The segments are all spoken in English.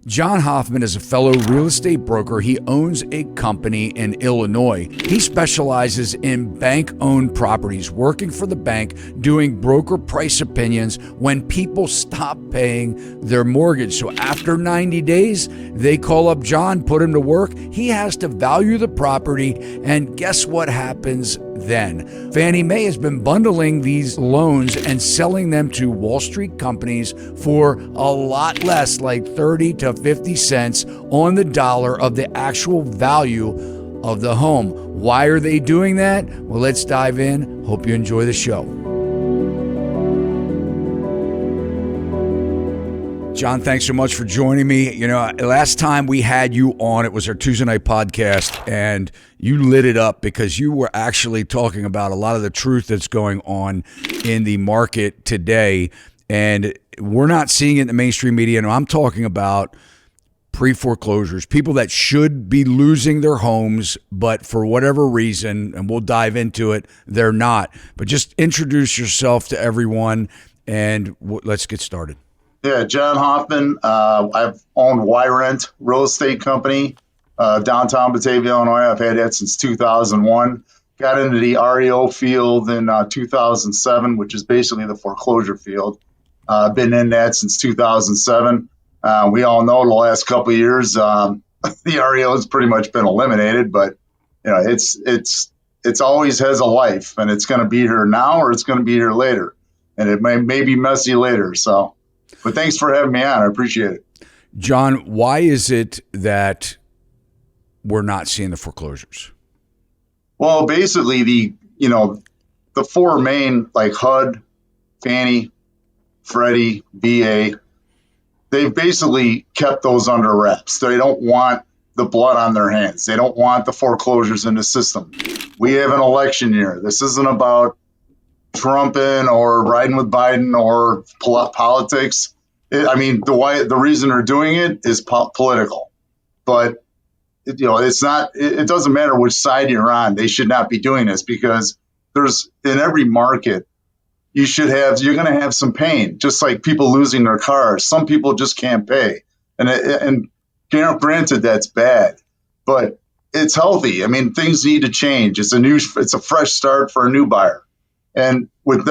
John Hoffman is a fellow real estate broker. He owns a company in Illinois. He specializes in bank-owned properties, working for the bank, doing broker price opinions when people stop paying their mortgage. So after 90 days, they call up John, put him to work. He has to value the property, and guess what happens then? Fannie Mae has been bundling these loans and selling them to Wall Street companies for a lot less, like 30 to 50 cents on the dollar of the actual value of the home. Why are they doing that? Well, let's dive in. Hope you enjoy the show. John, thanks so much for joining me. You know, last time we had you on, it was our Tuesday night podcast, and you lit it up because you were actually talking about a lot of the truth that's going on in the market today. And we're not seeing it in the mainstream media. And I'm talking about pre-foreclosures, people that should be losing their homes, but for whatever reason, and we'll dive into it, they're not. But just introduce yourself to everyone, and let's get started. Yeah, John Hoffman. I've owned Y-Rent Real Estate Company, downtown Batavia, Illinois. I've had that since 2001. Got into the REO field in 2007, which is basically the foreclosure field. Been in that since 2007. We all know the last couple of years, the REO has pretty much been eliminated, but you know, it's always has a life, and it's going to be here now or it's going to be here later, and it may be messy later. So. But thanks for having me on. I appreciate it. John, why is it that we're not seeing the foreclosures? Well, basically the four main, like HUD, Fannie, Freddie, VA, they've basically kept those under wraps. They don't want the blood on their hands. They don't want the foreclosures in the system. We have an election year. This isn't about Trumping or riding with Biden or politics. The reason they're doing it is political, but it's not. It doesn't matter which side you're on. They should not be doing this because there's in every market you're going to have some pain, just like people losing their cars. Some people just can't pay, and granted that's bad, but it's healthy. I mean, things need to change. It's a fresh start for a new buyer. And with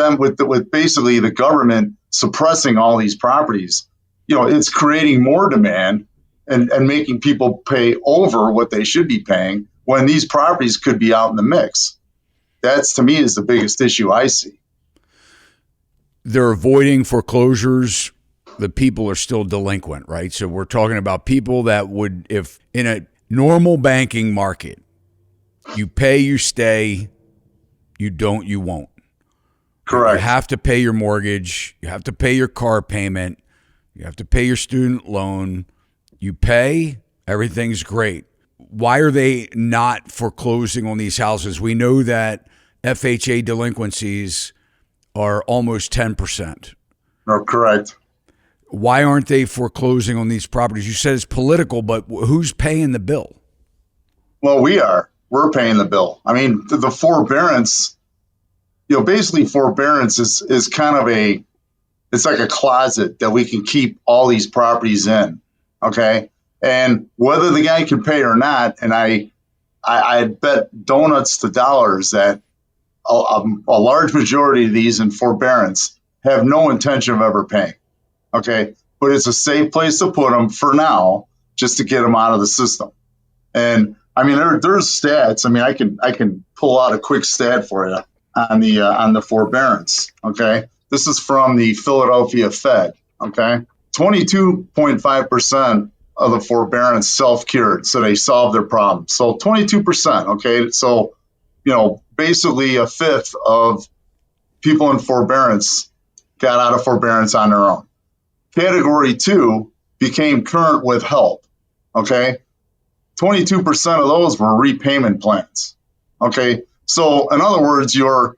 basically the government suppressing all these properties, it's creating more demand and making people pay over what they should be paying when these properties could be out in the mix. That's, to me, is the biggest issue I see. They're avoiding foreclosures. The people are still delinquent, right? So we're talking about people that would, if in a normal banking market, you pay, you stay, you don't, you won't. Correct. You have to pay your mortgage. You have to pay your car payment. You have to pay your student loan. You pay, everything's great. Why are they not foreclosing on these houses? We know that FHA delinquencies are almost 10%. No, correct. Why aren't they foreclosing on these properties? You said it's political, but who's paying the bill? Well, we are. We're paying the bill. I mean, the forbearance. Basically forbearance is kind of it's like a closet that we can keep all these properties in. Okay. And whether the guy can pay or not, and I bet donuts to dollars that a large majority of these in forbearance have no intention of ever paying. Okay. But it's a safe place to put them for now, just to get them out of the system. And I mean, there's stats. I mean, I can pull out a quick stat for you on the forbearance. Okay. This is from the Philadelphia Fed. Okay. 22.5% of the forbearance self-cured. So they solved their problem. So 22%. Okay. So, basically a fifth of people in forbearance got out of forbearance on their own. Category 2 became current with help. Okay. 22% of those were repayment plans. Okay. So in other words, you're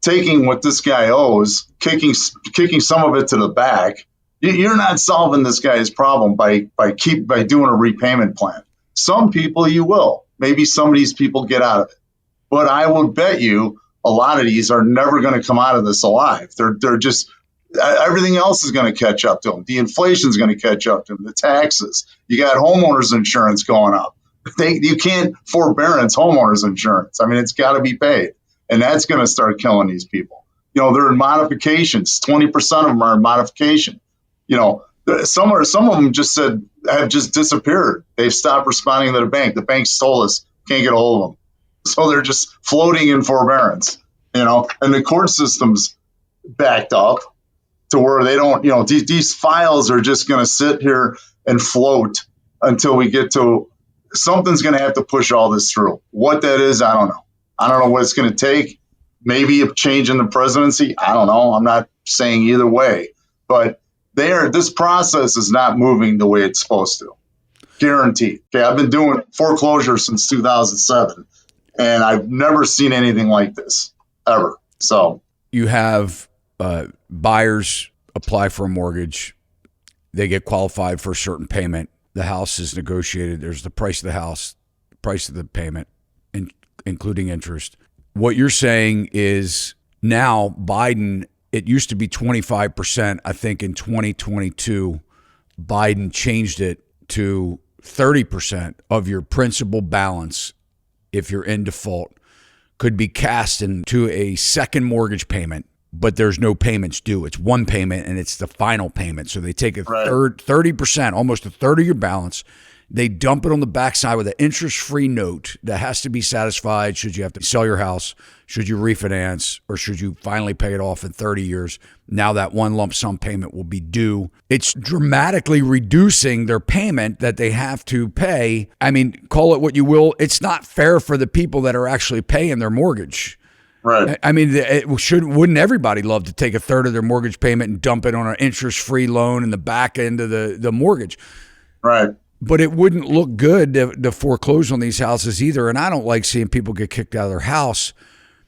taking what this guy owes, kicking some of it to the back. You're not solving this guy's problem by doing a repayment plan. Some people you will. Maybe some of these people get out of it. But I will bet you a lot of these are never going to come out of this alive. They're just everything else is going to catch up to them. The inflation is going to catch up to them. The taxes. You got homeowners insurance going up. You can't forbearance homeowners insurance. I mean, it's got to be paid. And that's going to start killing these people. They're in modifications. 20% of them are in modification. Some of them have just disappeared. They've stopped responding to the bank. The bank stole us. Can't get a hold of them. So they're just floating in forbearance, and the court system's backed up to where they don't, these files are just going to sit here and float until we get to something's going to have to push all this through. What that is, I don't know. I don't know what it's going to take. Maybe a change in the presidency. I don't know. I'm not saying either way, but this process is not moving the way it's supposed to. Guaranteed. Okay, I've been doing foreclosures since 2007, and I've never seen anything like this ever. So you have buyers apply for a mortgage. They get qualified for a certain payment. The house is negotiated. There's the price of the house, the price of the payment, including interest. What you're saying is now Biden, it used to be 25%. I think in 2022, Biden changed it to 30% of your principal balance, if you're in default, could be cast into a second mortgage payment, but there's no payments due. It's one payment and it's the final payment. So they take a third, 30%, almost a third of your balance. They dump it on the backside with an interest-free note that has to be satisfied should you have to sell your house, should you refinance, or should you finally pay it off in 30 years. Now that one lump sum payment will be due. It's dramatically reducing their payment that they have to pay. I mean, call it what you will. It's not fair for the people that are actually paying their mortgage. Right. I mean, wouldn't everybody love to take a third of their mortgage payment and dump it on an interest-free loan in the back end of the mortgage? Right. But it wouldn't look good to foreclose on these houses either. And I don't like seeing people get kicked out of their house.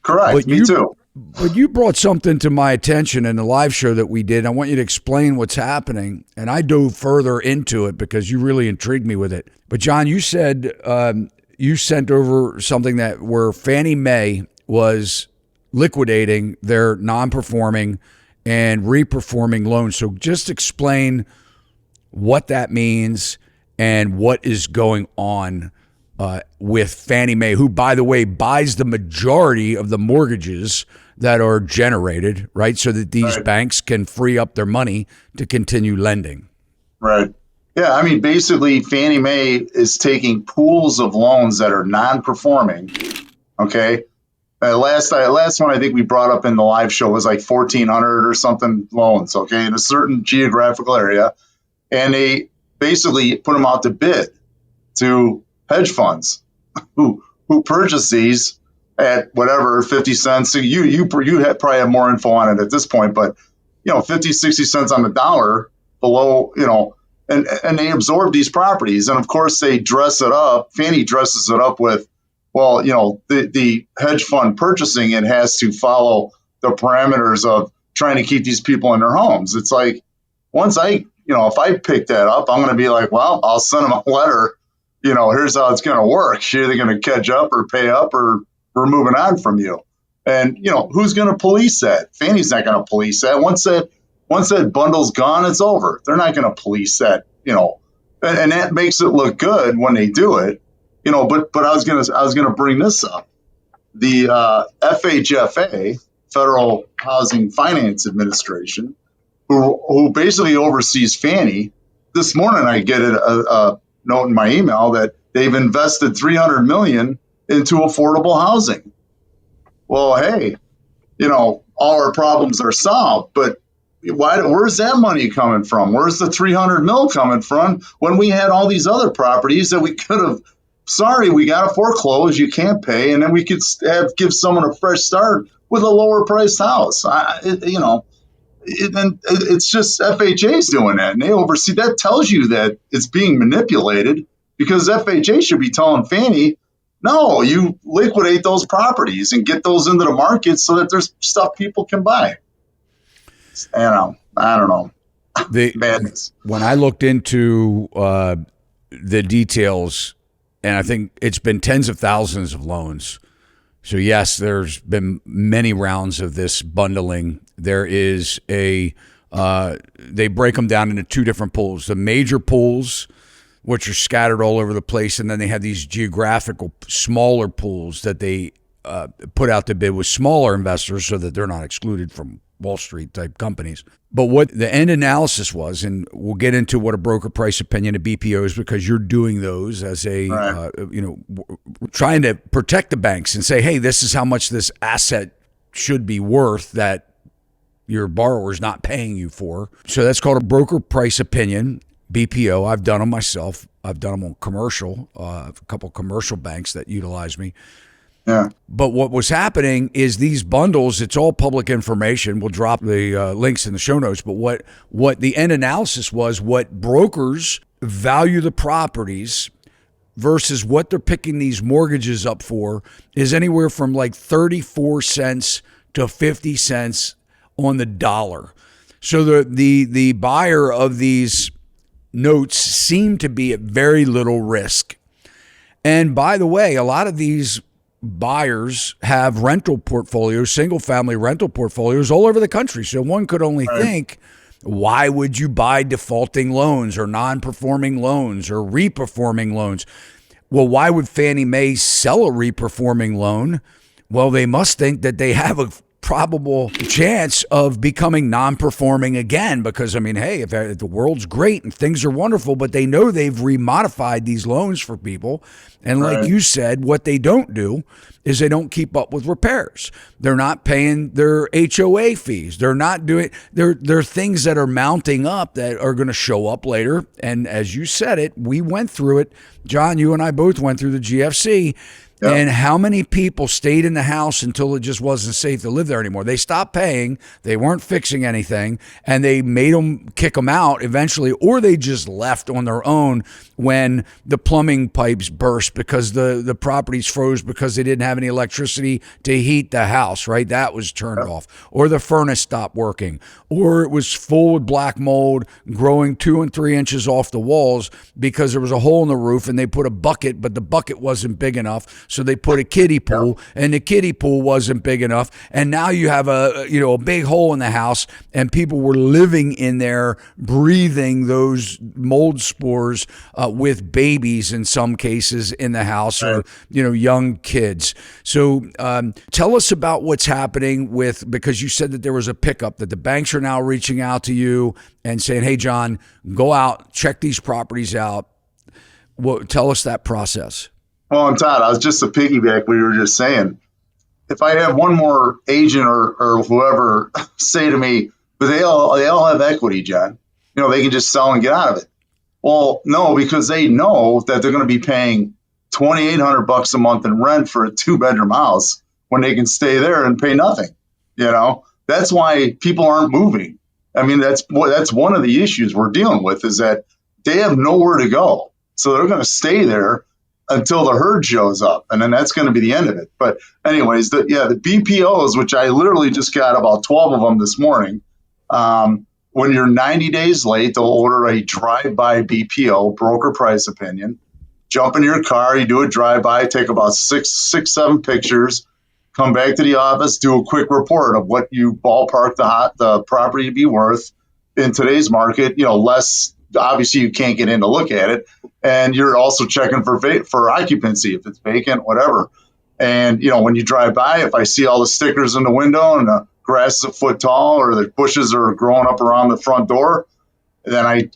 Correct. But Me too. But you brought something to my attention in the live show that we did. I want you to explain what's happening. And I dove further into it because you really intrigued me with it. But John, you said you sent over something where Fannie Mae was liquidating their non-performing and reperforming loans. So just explain what that means and what is going on with Fannie Mae, who, by the way, buys the majority of the mortgages that are generated, right? So that these banks can free up their money to continue lending. Right. Yeah, I mean, basically, Fannie Mae is taking pools of loans that are non-performing, okay? Last one I think we brought up in the live show was like 1,400 or something loans, okay, in a certain geographical area. And they basically put them out to bid to hedge funds who purchase these at whatever 50 cents. So you probably have more info on it at this point, but 50, 60 cents on the dollar below, and they absorb these properties. And of course they dress it up. Fannie dresses it up with, well, the hedge fund purchasing it has to follow the parameters of trying to keep these people in their homes. It's like, once if I pick that up, I'm going to be like, well, I'll send them a letter. Here's how it's going to work. You're either going to catch up or pay up, or we're moving on from you. And, who's going to police that? Fannie's not going to police that. Once that bundle's gone, it's over. They're not going to police that, and that makes it look good when they do it, but I was going to bring this up. The FHFA, Federal Housing Finance Administration, who basically oversees Fannie. This morning I get a note in my email that they've invested $300 million into affordable housing. Well, hey, all our problems are solved, but where's that money coming from? Where's the 300 mil coming from when we had all these other properties that we could have, we got to foreclose, you can't pay, and then we could give someone a fresh start with a lower priced house. It's just FHA's doing that, and they oversee. That tells you that it's being manipulated, because FHA should be telling Fannie, no, you liquidate those properties and get those into the market so that there's stuff people can buy. I don't know. Madness. When I looked into the details, and I think it's been tens of thousands of loans. So yes, there's been many rounds of this bundling. There is a They break them down into two different pools: the major pools, which are scattered all over the place, and then they have these geographical smaller pools that they put out to bid with smaller investors so that they're not excluded from Wall Street type companies. But what the end analysis was, and we'll get into what a broker price opinion, a BPO is, because you're doing those as a, Right. trying to protect the banks and say, hey, this is how much this asset should be worth that your borrower's not paying you for. So that's called a broker price opinion, BPO. I've done them myself. I've done them on commercial, a couple commercial banks that utilize me. Yeah. But what was happening is these bundles, it's all public information. We'll drop the links in the show notes. But what the end analysis was, what brokers value the properties versus what they're picking these mortgages up for is anywhere from like 34 cents to 50 cents on the dollar. So the buyer of these notes seem to be at very little risk. And by the way, a lot of these buyers have rental portfolios, single family rental portfolios all over the country. So one could only think, why would you buy defaulting loans or non-performing loans or reperforming loans? Well, why would Fannie Mae sell a reperforming loan? Well, they must think that they have a probable chance of becoming non-performing again, because I mean, hey, if the world's great and things are wonderful, but they know they've remodified these loans for people, and like you said, what they don't do is they don't keep up with repairs. They're not paying their HOA fees. They're not doing, there are things that are mounting up that are going to show up later. And as you said it, we went through it. John, you and I both went through the GFC. Yep. And how many people stayed in the house until it just wasn't safe to live there anymore? They stopped paying, they weren't fixing anything, and they made them kick them out eventually, or they just left on their own when the plumbing pipes burst because the properties froze because they didn't have any electricity to heat the house, right? That was turned off. Or the furnace stopped working. Or it was full with black mold growing 2 and 3 inches off the walls because there was a hole in the roof and they put a bucket, but the bucket wasn't big enough. So they put a kiddie pool, and the kiddie pool wasn't big enough. And now you have a big hole in the house, and people were living in there, breathing those mold spores with babies in some cases in the house, or young kids. So tell us about what's happening because you said that there was a pickup, that the banks are now reaching out to you and saying, hey, John, go out, check these properties out. Tell us that process. Well, and Todd, I was just to piggyback what you were just saying. If I have one more agent or whoever say to me, but they all have equity, John, they can just sell and get out of it. Well, no, because they know that they're going to be paying $2,800 a month in rent for a 2-bedroom house when they can stay there and pay nothing. That's why people aren't moving. I mean, that's one of the issues we're dealing with, is that they have nowhere to go. So they're going to stay there until the herd shows up, and then that's going to be the end of it. But anyways, the BPOs, which I literally just got about 12 of them this morning. When you're 90 days late, they'll order a drive-by BPO, broker price opinion. Jump in your car, you do a drive-by, take about six, 7 pictures, come back to the office, do a quick report of what you ballpark the property to be worth in today's market. Less. Obviously, you can't get in to look at it, and you're also checking for occupancy if it's vacant, whatever. And when you drive by, if I see all the stickers in the window and the grass is a foot tall or the bushes are growing up around the front door, then I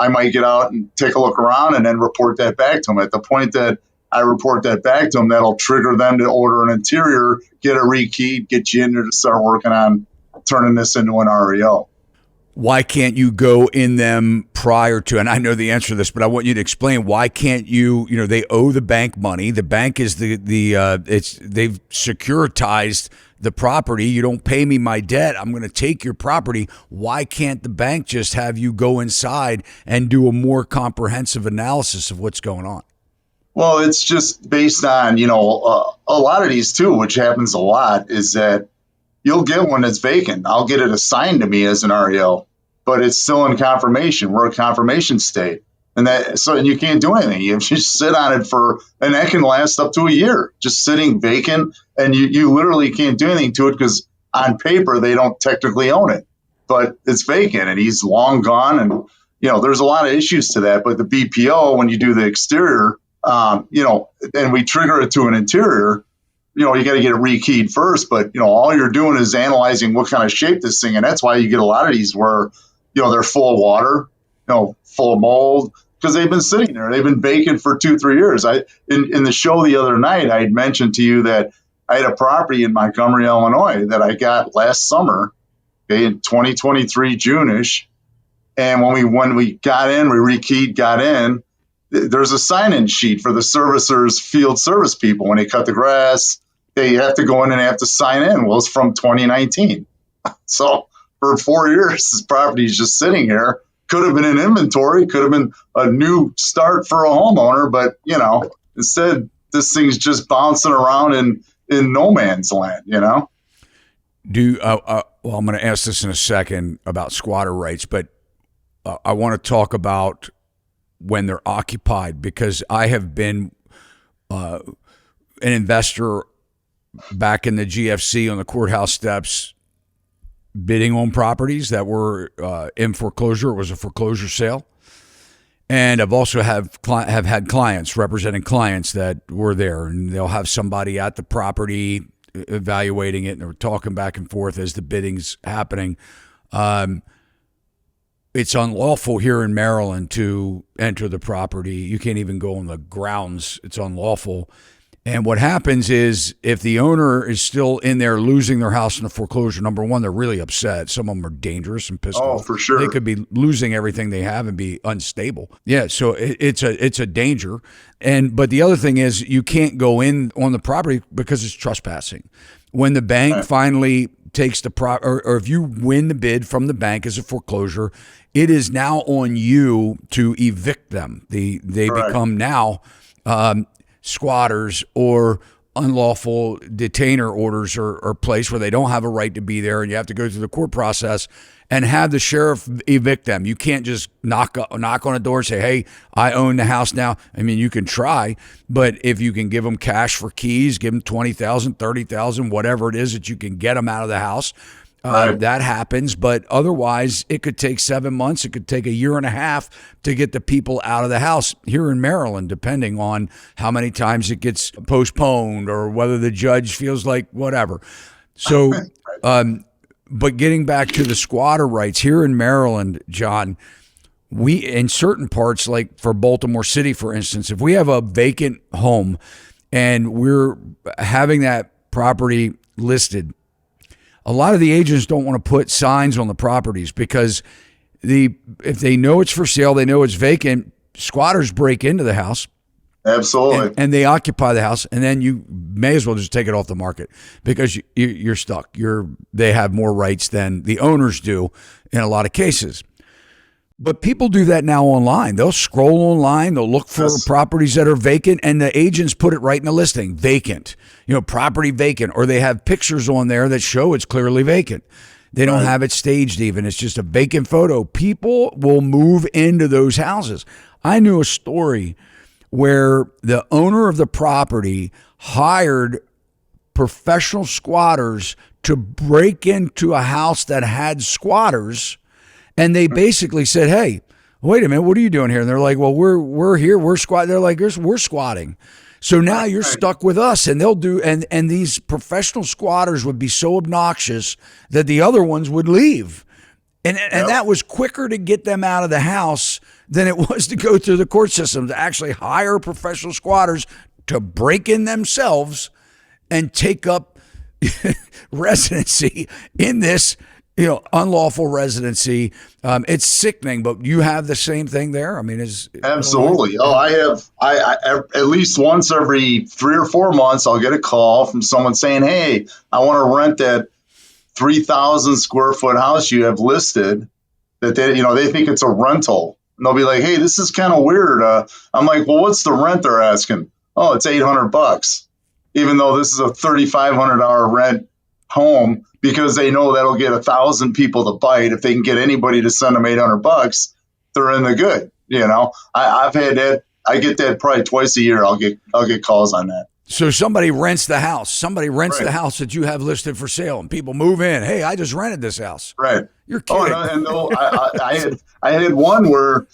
might get out and take a look around and then report that back to them. At the point that I report that back to them, that'll trigger them to order an interior, get it rekeyed, get you in there to start working on turning this into an REO. Why can't you go in them prior to, and I know the answer to this, but I want you to explain, why can't you, they owe the bank money. The bank is they've securitized the property. You don't pay me my debt, I'm going to take your property. Why can't the bank just have you go inside and do a more comprehensive analysis of what's going on? Well, it's just based on, a lot of these too, which happens a lot, is that you'll get one that's vacant. I'll get it assigned to me as an REO, but it's still in confirmation. We're a confirmation state. And you can't do anything. You just sit on it and that can last up to a year, just sitting vacant. And you literally can't do anything to it because on paper, they don't technically own it. but it's vacant and he's long gone. And, there's a lot of issues to that. But the BPO, when you do the exterior, and we trigger it to an interior, you got to get it rekeyed first. But, all you're doing is analyzing what kind of shape this thing. And that's why you get a lot of these where, they're full of water, full of mold, because they've been sitting there. They've been vacant for 2-3 years. In the show the other night, I had mentioned to you that I had a property in Montgomery, Illinois that I got last summer, in 2023, June-ish. And when we got in, we rekeyed, got in, there's a sign-in sheet for the servicers, field service people. When they cut the grass, they have to go in and they have to sign in. Well, it's from 2019. So for 4 years, this property is just sitting here. Could have been in inventory, could have been a new start for a homeowner, but, instead, this thing's just bouncing around in no man's land, Well, I'm going to ask this in a second about squatter rights, but I want to talk about when they're occupied, because I have been an investor back in the GFC on the courthouse steps, bidding on properties that were in foreclosure. It was a foreclosure sale. And I've also have had clients representing clients that were there, and they'll have somebody at the property evaluating it, and they're talking back and forth as the bidding's happening. It's unlawful here in Maryland to enter the property. You can't even go on the grounds. It's unlawful. And what happens is, if the owner is still in there losing their house in the foreclosure, number one, they're really upset. Some of them are dangerous and pissed off. Oh, for sure. They could be losing everything they have and be unstable. Yeah, so it's a danger. But the other thing is, you can't go in on the property because it's trespassing. When the bank finally takes the or if you win the bid from the bank as a foreclosure, it is now on you to evict them. They become now squatters or unlawful detainer orders are placed where they don't have a right to be there, and you have to go through the court process and have the sheriff evict them. You can't just knock on a door and say, hey, I own the house now. I mean, you can try, but if you can give them cash for keys, give them $20,000, $30,000, whatever it is that you can get them out of the house, that happens. But otherwise, it could take 7 months. It could take a year and a half to get the people out of the house here in Maryland, depending on how many times it gets postponed or whether the judge feels like whatever. So, but getting back to the squatter rights here in Maryland, John, we, in certain parts, like for Baltimore City, for instance, if we have a vacant home and we're having that property listed, a lot of the agents don't want to put signs on the properties because if they know it's for sale, they know it's vacant, squatters break into the house. Absolutely. And they occupy the house, and then you may as well just take it off the market because you're stuck. They have more rights than the owners do in a lot of cases. But people do that now online. They'll scroll online. They'll look for properties that are vacant, and the agents put it right in the listing, vacant, property vacant, or they have pictures on there that show it's clearly vacant. They don't have it staged even. It's just a vacant photo. People will move into those houses. I knew a story where the owner of the property hired professional squatters to break into a house that had squatters. And they basically said, hey, wait a minute, what are you doing here? And they're like, well, we're here, we're squatting. They're like, we're squatting. So now you're stuck with us. And they'll do, and these professional squatters would be so obnoxious that the other ones would leave. And that was quicker to get them out of the house than it was to go through the court system, to actually hire professional squatters to break in themselves and take up residency in this unlawful residency. It's sickening, but you have the same thing there. I mean, absolutely. I at least once every 3 or 4 months, I'll get a call from someone saying, hey, I want to rent that 3,000 square foot house you have listed that they think it's a rental. And they'll be like, hey, this is kind of weird. I'm like, well, what's the rent they're asking? Oh, it's $800, even though this is a $3,500 rent home, because they know that'll get 1,000 people to bite. If they can get anybody to send them $800, they're in the good. I've had that. I get that probably twice a year. I'll get calls on that. So somebody rents the house. Somebody rents the house that you have listed for sale, and people move in. Hey, I just rented this house. Right. You're Oh, kidding. and no, I had one where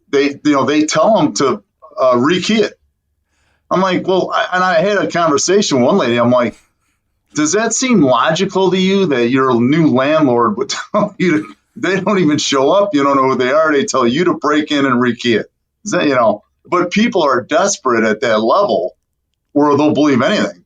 they tell them to rekey it. I'm like, well, and I had a conversation with one lady. I'm like, does that seem logical to you that your new landlord would tell you to, they don't even show up, you don't know who they are, they tell you to break in and rekey it? Is that, but people are desperate at that level where they'll believe anything,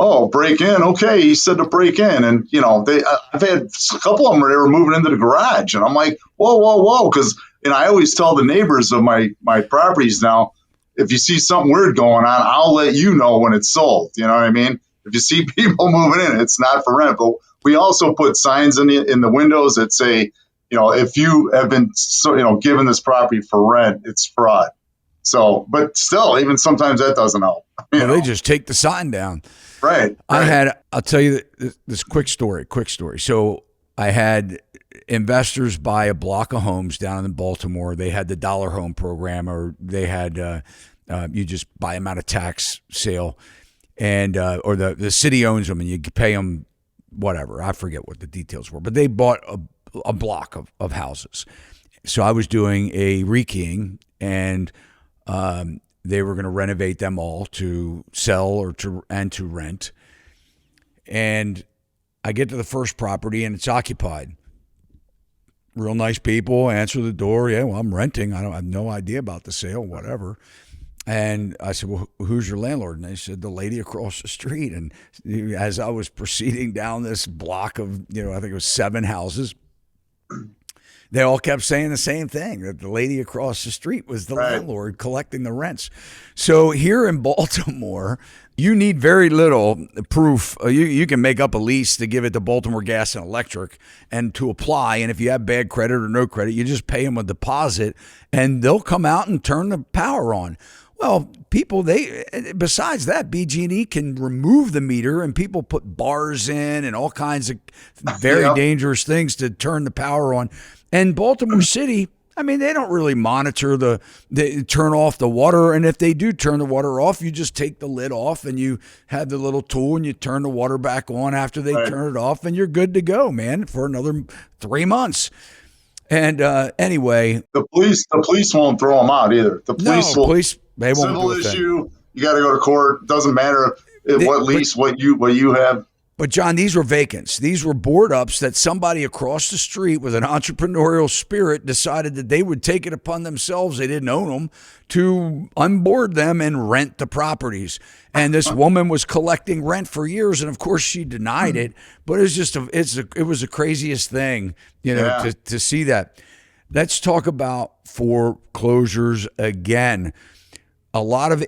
Oh, break in. Okay, he said to break in. And, I've had a couple of them where they were moving into the garage. And I'm like, whoa, whoa, whoa. Because, I always tell the neighbors of my properties now, if you see something weird going on, I'll let you know when it's sold. You know what I mean? If you see people moving in, it's not for rent. But we also put signs in the windows that say, if you have been, given this property for rent, it's fraud. So, but still, even sometimes that doesn't help. They just take the sign down. Right. I'll tell you this quick story. So I had investors buy a block of homes down in Baltimore. They had the dollar home program, or they had, you just buy them out of tax sale, and, or the city owns them and you pay them whatever. I forget what the details were, but they bought a block of houses. So I was doing a rekeying, and, they were going to renovate them all to sell or to rent. And I get to the first property and it's occupied. Real nice people answer the door. Yeah, well, I'm renting. I have no idea about the sale, whatever. And I said, well, who's your landlord? And they said, the lady across the street. And as I was proceeding down this block of, I think it was 7 houses, they all kept saying the same thing, that the lady across the street was the landlord collecting the rents. So here in Baltimore, you need very little proof. You can make up a lease to give it to Baltimore Gas and Electric and to apply. And if you have bad credit or no credit, you just pay them a deposit and they'll come out and turn the power on. Well, people, besides that, BG&E can remove the meter, and people put bars in and all kinds of very dangerous things to turn the power on. And Baltimore City, they don't really monitor they turn off the water. And if they do turn the water off, you just take the lid off and you have the little tool and you turn the water back on after they turn it off, and you're good to go, man, for another 3 months. And anyway, the police won't throw them out either. The police they won't civil issue. You got to go to court. Doesn't matter what lease, what you have. But John, these were vacants. These were board ups that somebody across the street with an entrepreneurial spirit decided that they would take it upon themselves. They didn't own them, to unboard them and rent the properties. And this woman was collecting rent for years, and of course she denied it. But it was just it was the craziest thing, to see that. Let's talk about foreclosures again. A lot of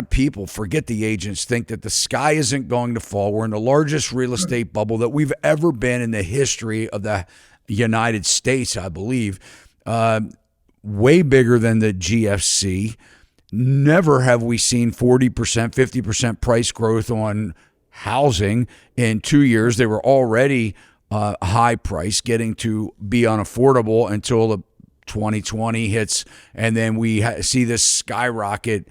people forget the agents think that the sky isn't going to fall. We're in the largest real estate bubble that we've ever been in the history of the United States, I believe. Way bigger than the GFC. Never have we seen 40%, 50% price growth on housing in 2 years. They were already high price, getting to be unaffordable until the 2020 hits, and then we see this skyrocket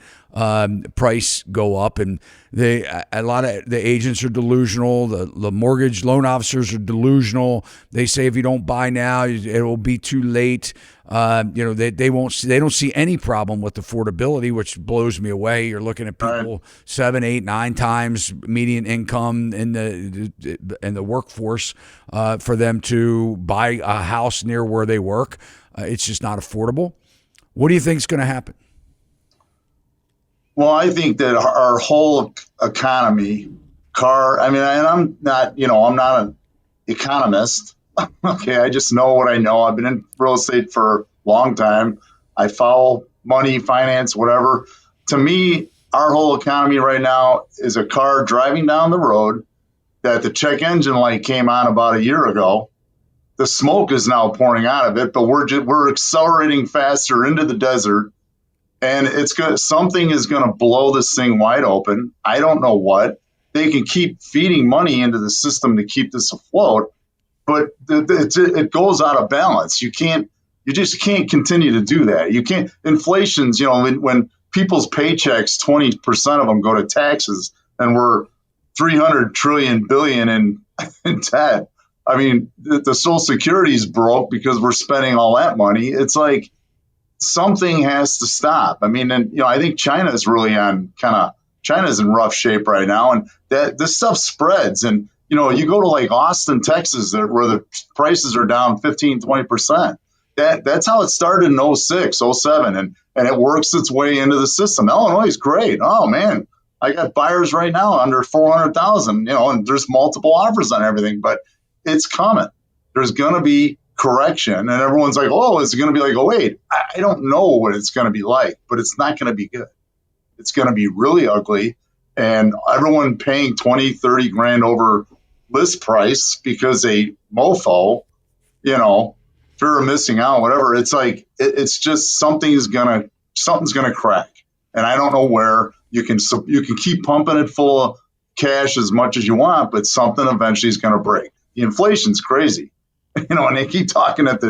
price go up, and a lot of the agents are delusional. The mortgage loan officers are delusional. They say if you don't buy now, it will be too late. They don't see any problem with affordability, which blows me away. You're looking at people 7, 8, 9 times median income in the workforce for them to buy a house near where they work. It's just not affordable. What do you think is going to happen? Well, I think that our whole economy, and I'm not an economist. Okay, I just know what I know. I've been in real estate for a long time. I follow money, finance, whatever. To me, our whole economy right now is a car driving down the road that the check engine light came on about a year ago. The smoke is now pouring out of it, but we're accelerating faster into the desert, and something is going to blow this thing wide open. I don't know what. They can keep feeding money into the system to keep this afloat, but it goes out of balance. You just can't continue to do that. You can't. Inflation's, when people's paychecks, 20% of them go to taxes, and we're 300 trillion billion in debt. I mean, the Social Security's broke because we're spending all that money. It's like something has to stop. I mean, and I think China's really China's in rough shape right now, and that this stuff spreads. And you go to like Austin, Texas, where the prices are down 15-20%. That's how it started in 06, 07, and it works its way into the system. Illinois is great. Oh man, I got buyers right now under 400,000. And there's multiple offers on everything, but it's coming. There's going to be correction, and everyone's like, oh, is it going to be like, oh wait, I don't know what it's going to be like, but it's not going to be good. It's going to be really ugly, and everyone paying 20-30 grand over list price because a mofo, fear of missing out, whatever. It's like it's just something's gonna crack, and I don't know where. You can keep pumping it full of cash as much as you want, but something eventually is going to break. The inflation's crazy, and they keep talking that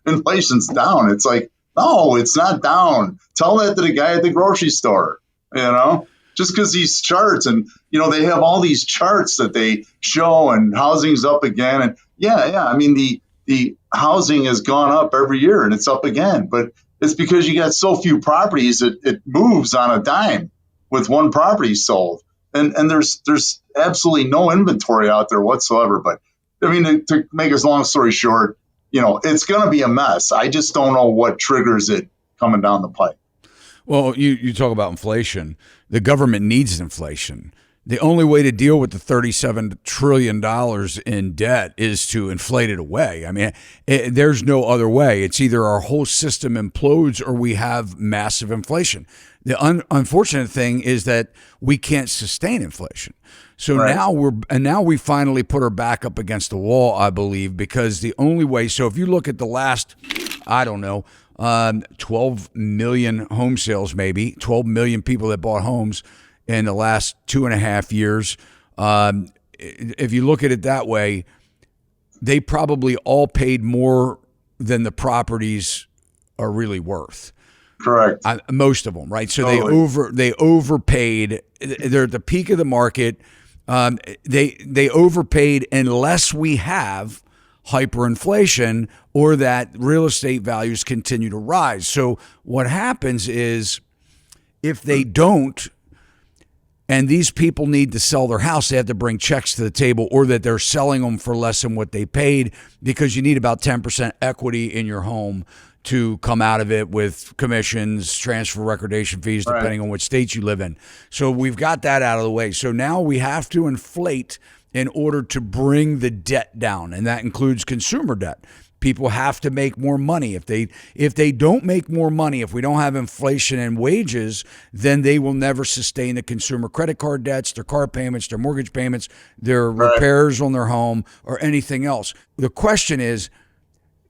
inflation's down. It's like, no, it's not down. Tell that to the guy at the grocery store, just because these charts, and they have all these charts that they show, and housing's up again, and yeah. I mean, the housing has gone up every year, and it's up again, but it's because you got so few properties, it moves on a dime with one property sold, and there's absolutely no inventory out there whatsoever. But I mean, to make a long story short, it's going to be a mess. I just don't know what triggers it coming down the pipe. Well, you talk about inflation. The government needs inflation. The only way to deal with the $37 trillion in debt is to inflate it away. I mean, there's no other way. It's either our whole system implodes or we have massive inflation. The unfortunate thing is that we can't sustain inflation. So right. now we finally put our back up against the wall, I believe, because the only way. So if you look at the last, 12 million home sales, maybe 12 million people that bought homes in the last 2.5 years. If you look at it that way, they probably all paid more than the properties are really worth. Correct. Most of them, right? So totally. they overpaid. They're at the peak of the market. They overpaid unless we have hyperinflation or that real estate values continue to rise. So what happens is if they don't, and these people need to sell their house, they have to bring checks to the table, or that they're selling them for less than what they paid, because you need about 10% equity in your home to come out of it with commissions, transfer recordation fees, depending on which state you live in. So we've got that out of the way. So now we have to inflate in order to bring the debt down, and that includes consumer debt. People have to make more money. If they don't make more money, if we don't have inflation and wages, then they will never sustain the consumer credit card debts, their car payments, their mortgage payments, their repairs on their home, or anything else. The question is,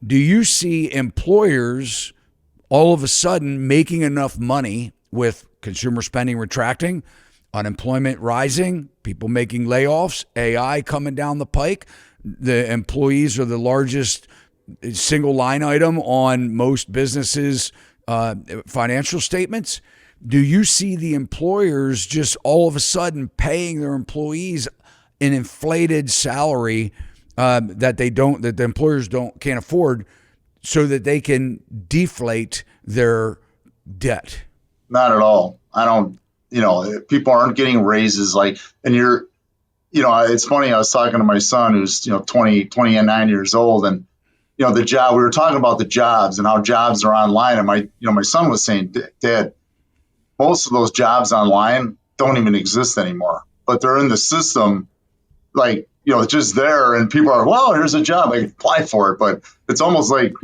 do you see employers all of a sudden making enough money with consumer spending retracting, unemployment rising, people making layoffs, AI coming down the pike? The employees are the largest single line item on most businesses' financial statements. Do you see the employers just all of a sudden paying their employees an inflated salary that the employers can't afford, so that they can deflate their debt? Not at all. I don't. People aren't getting raises and it's funny. I was talking to my son who's 29 years old, and the job, we were talking about the jobs and how jobs are online. And my son was saying, Dad, most of those jobs online don't even exist anymore, but they're in the system, just there. And people are, well, here's a job, I can apply for it. But it's almost like,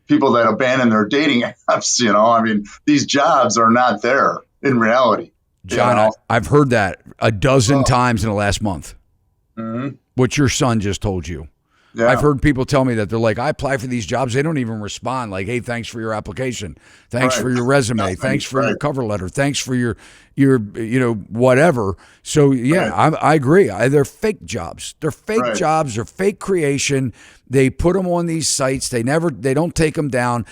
people that abandon their dating apps, I mean, these jobs are not there in reality. John, I've heard that a dozen times in the last month. Mm-hmm. What your son just told you. Yeah. I've heard people tell me that they're like, I apply for these jobs. They don't even respond. Like, hey, thanks for your application. Thanks for your resume. Thanks for your cover letter. Thanks for your you're, whatever. So yeah, Right. I agree. They're fake jobs. They're fake Right. jobs. They're fake creation. They put them on these sites. They don't take them down.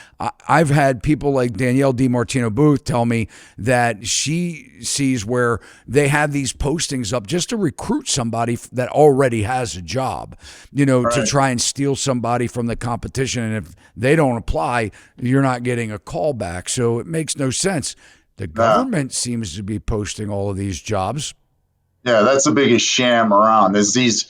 I've had people like Danielle DiMartino Booth tell me that she sees where they have these postings up just to recruit somebody that already has a job, to Right. try and steal somebody from the competition. And if they don't apply, you're not getting a call back. So it makes no sense. The Yeah. government seems to be posting all of these jobs. Yeah, that's the biggest sham around is these,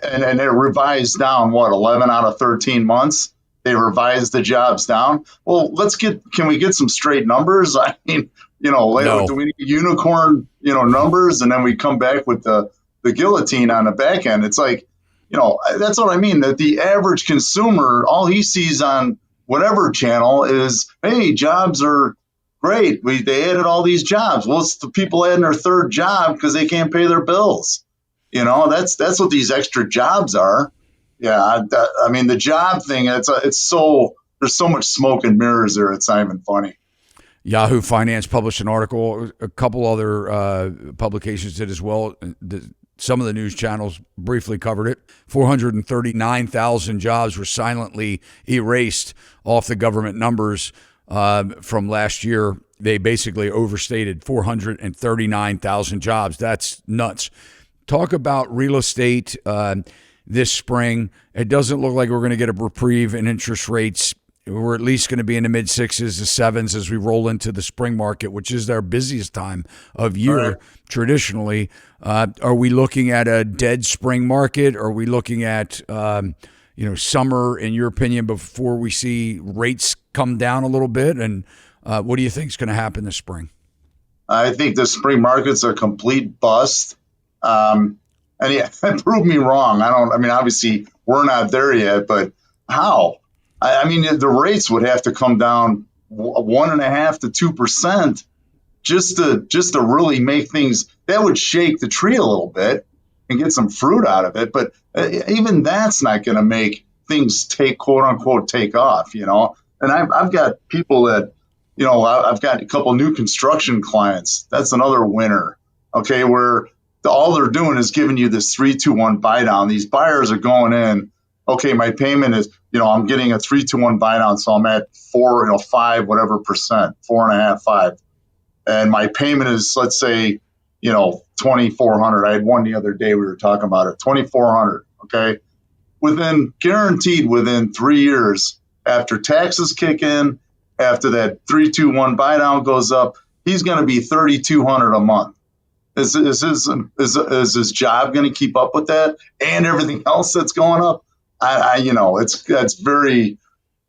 and it revised down, what, 11 out of 13 months? They revised the jobs down. Well, can we get some straight numbers? I mean, No. do we need unicorn, numbers? And then we come back with the guillotine on the back end. It's like, that's what I mean, that the average consumer, all he sees on whatever channel is, hey, jobs are great. They added all these jobs. Well, it's the people adding their third job because they can't pay their bills. That's what these extra jobs are. Yeah, I mean the job thing. It's so there's so much smoke and mirrors there. It's not even funny. Yahoo Finance published an article. A couple other publications did as well. Some of the news channels briefly covered it. 439,000 jobs were silently erased off the government numbers from last year. They basically overstated 439,000 jobs. That's nuts. Talk about real estate this spring. It doesn't look like we're going to get a reprieve in interest rates. We're at least going to be in the mid sixes to sevens as we roll into the spring market, which is our busiest time of year Right. traditionally. Are we looking at a dead spring market? Are we looking at summer, in your opinion, before we see rates come down a little bit? And what do you think is going to happen this spring? I think the spring market's a complete bust. And yeah, prove me wrong. I mean, obviously we're not there yet, but how? I mean, the rates would have to come down 1.5% to 2% just to really make things, that would shake the tree a little bit and get some fruit out of it. But even that's not going to make things quote unquote take off, And I've got people that, I've got a couple new construction clients. That's another winner. Okay. Where all they're doing is giving you this 3-2-1 buy down. These buyers are going in. Okay, my payment is, I'm getting a 3-2-1 buy down. So I'm at 5, whatever percent, 4.5, 5. And my payment is, let's say, $2,400. I had one the other day, we were talking about it, $2,400. Okay. Guaranteed within 3 years, after taxes kick in, after that 3-2-1 buy down goes up, he's going to be $3,200 a month. Is his job going to keep up with that and everything else that's going up? That's very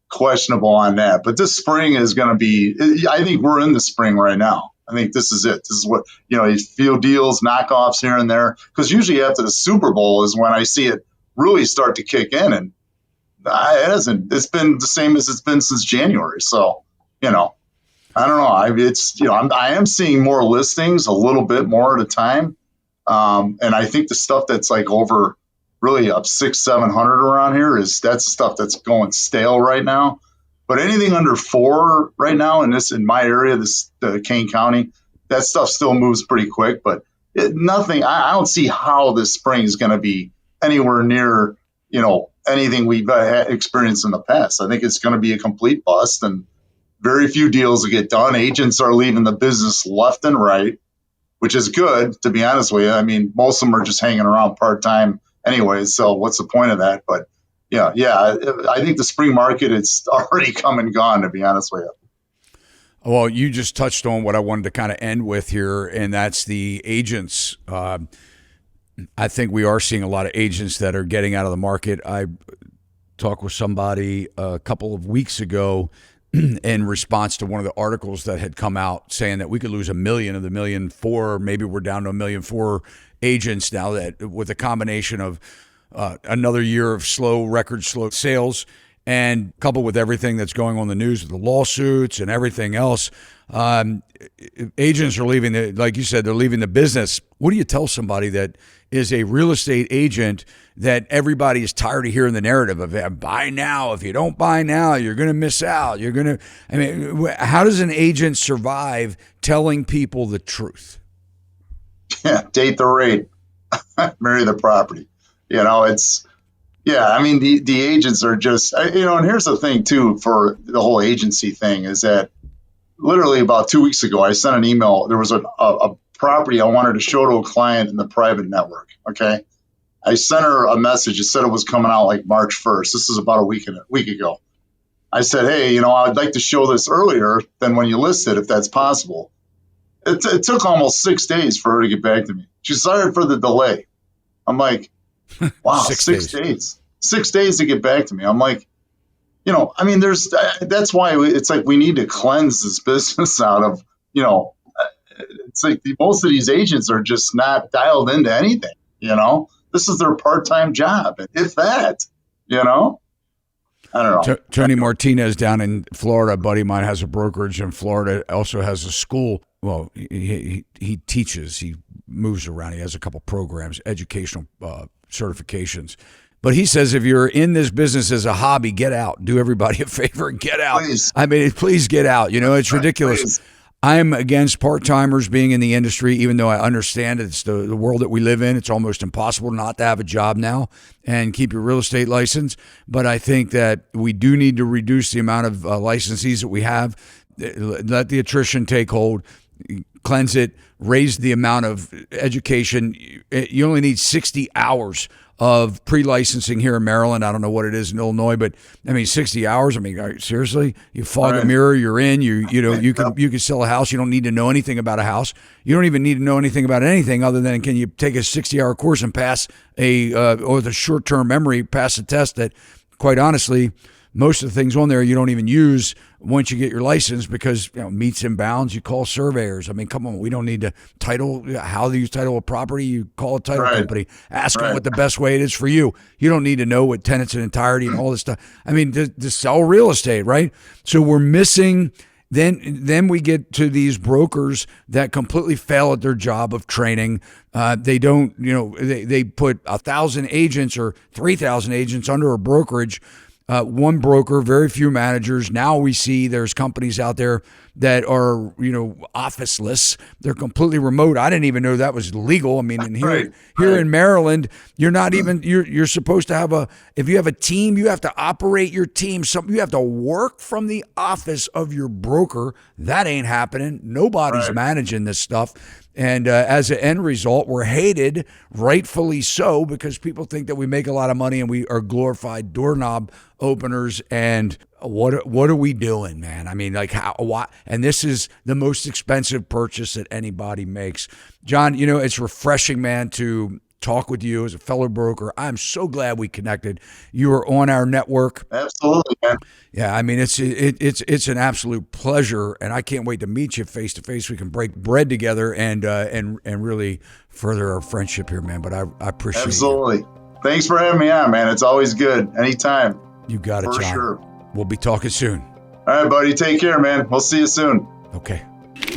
questionable on that. But this spring is going to be. I think we're in the spring right now. I think this is it. This is what you feel deals, knockoffs here and there. Because usually after the Super Bowl is when I see it really start to kick in, and it hasn't. It's been the same as it's been since January. So I don't know. I am seeing more listings, a little bit more at a time, and I think the stuff that's like over really up 600-700 around here that's stuff that's going stale right now. But anything under 4 right now in my area, Kane County, that stuff still moves pretty quick. But nothing. I don't see how this spring is going to be anywhere near anything we've experienced in the past. I think it's going to be a complete bust and very few deals will get done. Agents are leaving the business left and right, which is good, to be honest with you. I mean, most of them are just hanging around part-time anyway, so what's the point of that? But yeah, I think the spring market, it's already come and gone, to be honest with you. Well, you just touched on what I wanted to kind of end with here, and that's the agents. I think we are seeing a lot of agents that are getting out of the market. I talked with somebody a couple of weeks ago in response to one of the articles that had come out saying that we could lose 1 million of the 1.4 million, maybe we're down to 1.4 million agents now, that with a combination of another year of record slow sales, and coupled with everything that's going on in the news with the lawsuits and everything else, agents are leaving, like you said, they're leaving the business. What do you tell somebody that is a real estate agent that everybody is tired of hearing the narrative of buy now? If you don't buy now, you're going to miss out. How does an agent survive telling people the truth? Yeah, date the rate, marry the property. It's, yeah, I mean, the agents are just, and here's the thing too for the whole agency thing is that literally about 2 weeks ago, I sent an email. There was a property I wanted to show to a client in the private network. Okay. I sent her a message. It said it was coming out like March 1st. This is about a week ago. I said, hey, I'd like to show this earlier than when you list it, if that's possible. It took almost 6 days for her to get back to me. She's sorry for the delay. I'm like, wow, 6 days. 6 days to get back to me. I'm like, I mean, that's why it's like we need to cleanse this business out of, it's like most of these agents are just not dialed into anything, This is their part-time job, if that, I don't know. Tony Martinez down in Florida, a buddy of mine, has a brokerage in Florida, also has a school. Well, he teaches, he moves around. He has a couple programs, educational certifications. But he says if you're in this business as a hobby, get out. Do everybody a favor and get out. Please. I mean, please get out. It's ridiculous. Please. I'm against part-timers being in the industry, even though I understand it's the world that we live in. It's almost impossible not to have a job now and keep your real estate license. But I think that we do need to reduce the amount of licensees that we have, let the attrition take hold, cleanse it, raise the amount of education. You only need 60 hours of pre-licensing here in Maryland. I don't know what it is in Illinois, but I mean, 60 hours. I mean, seriously, you fog a mirror, you're in. You can sell a house. You don't need to know anything about a house. You don't even need to know anything about anything other than can you take a 60-hour course and pass or the short-term memory, pass a test that, quite honestly, most of the things on there you don't even use once you get your license because meets and bounds. You call surveyors. I mean, come on, we don't need to title how you title a property. You call a title company, ask them what the best way it is for you. You don't need to know what tenants in entirety and all this stuff. I mean, to sell real estate, right? So we're missing. Then we get to these brokers that completely fail at their job of training. They don't, they put 1,000 agents or 3,000 agents under a brokerage. One broker, very few managers. Now we see there's companies out there that are, officeless. They're completely remote. I didn't even know that was legal. I mean, here in Maryland, you're not even, you're supposed to have if you have a team, you have to operate your team. You have to work from the office of your broker. That ain't happening. Nobody's managing this stuff. And as an end result, we're hated, rightfully so, because people think that we make a lot of money and we are glorified doorknob openers. And what are we doing, man? I mean, like why? And this is the most expensive purchase that anybody makes. John, it's refreshing, man, to talk with you as a fellow broker. I'm so glad we connected. You are on our network. Absolutely, man. Yeah, I mean, it's an absolute pleasure, and I can't wait to meet you face to face. We can break bread together and really further our friendship here, man. But I appreciate it. Absolutely. Thanks for having me on, man. It's always good. Anytime. You got it, John. For sure. We'll be talking soon. All right, buddy. Take care, man. We'll see you soon. Okay.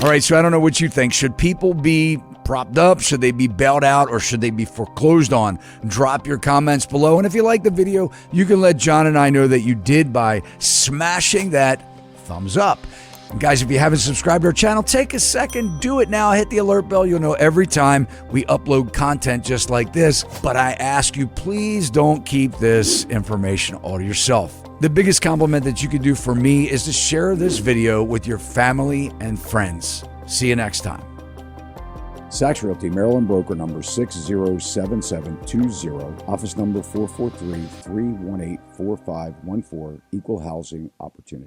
All right, so I don't know what you think. Should people be propped up? Should they be bailed out, or should they be foreclosed on? Drop your comments below. And if you like the video, you can let John and I know that you did by smashing that thumbs up. And guys, if you haven't subscribed to our channel, take a second, do it now. Hit the alert bell. You'll know every time we upload content just like this. But I ask you, please don't keep this information all to yourself. The biggest compliment that you can do for me is to share this video with your family and friends. See you next time. Sachs Realty, Maryland broker number 607720, office number 443-318-4514, equal housing opportunity.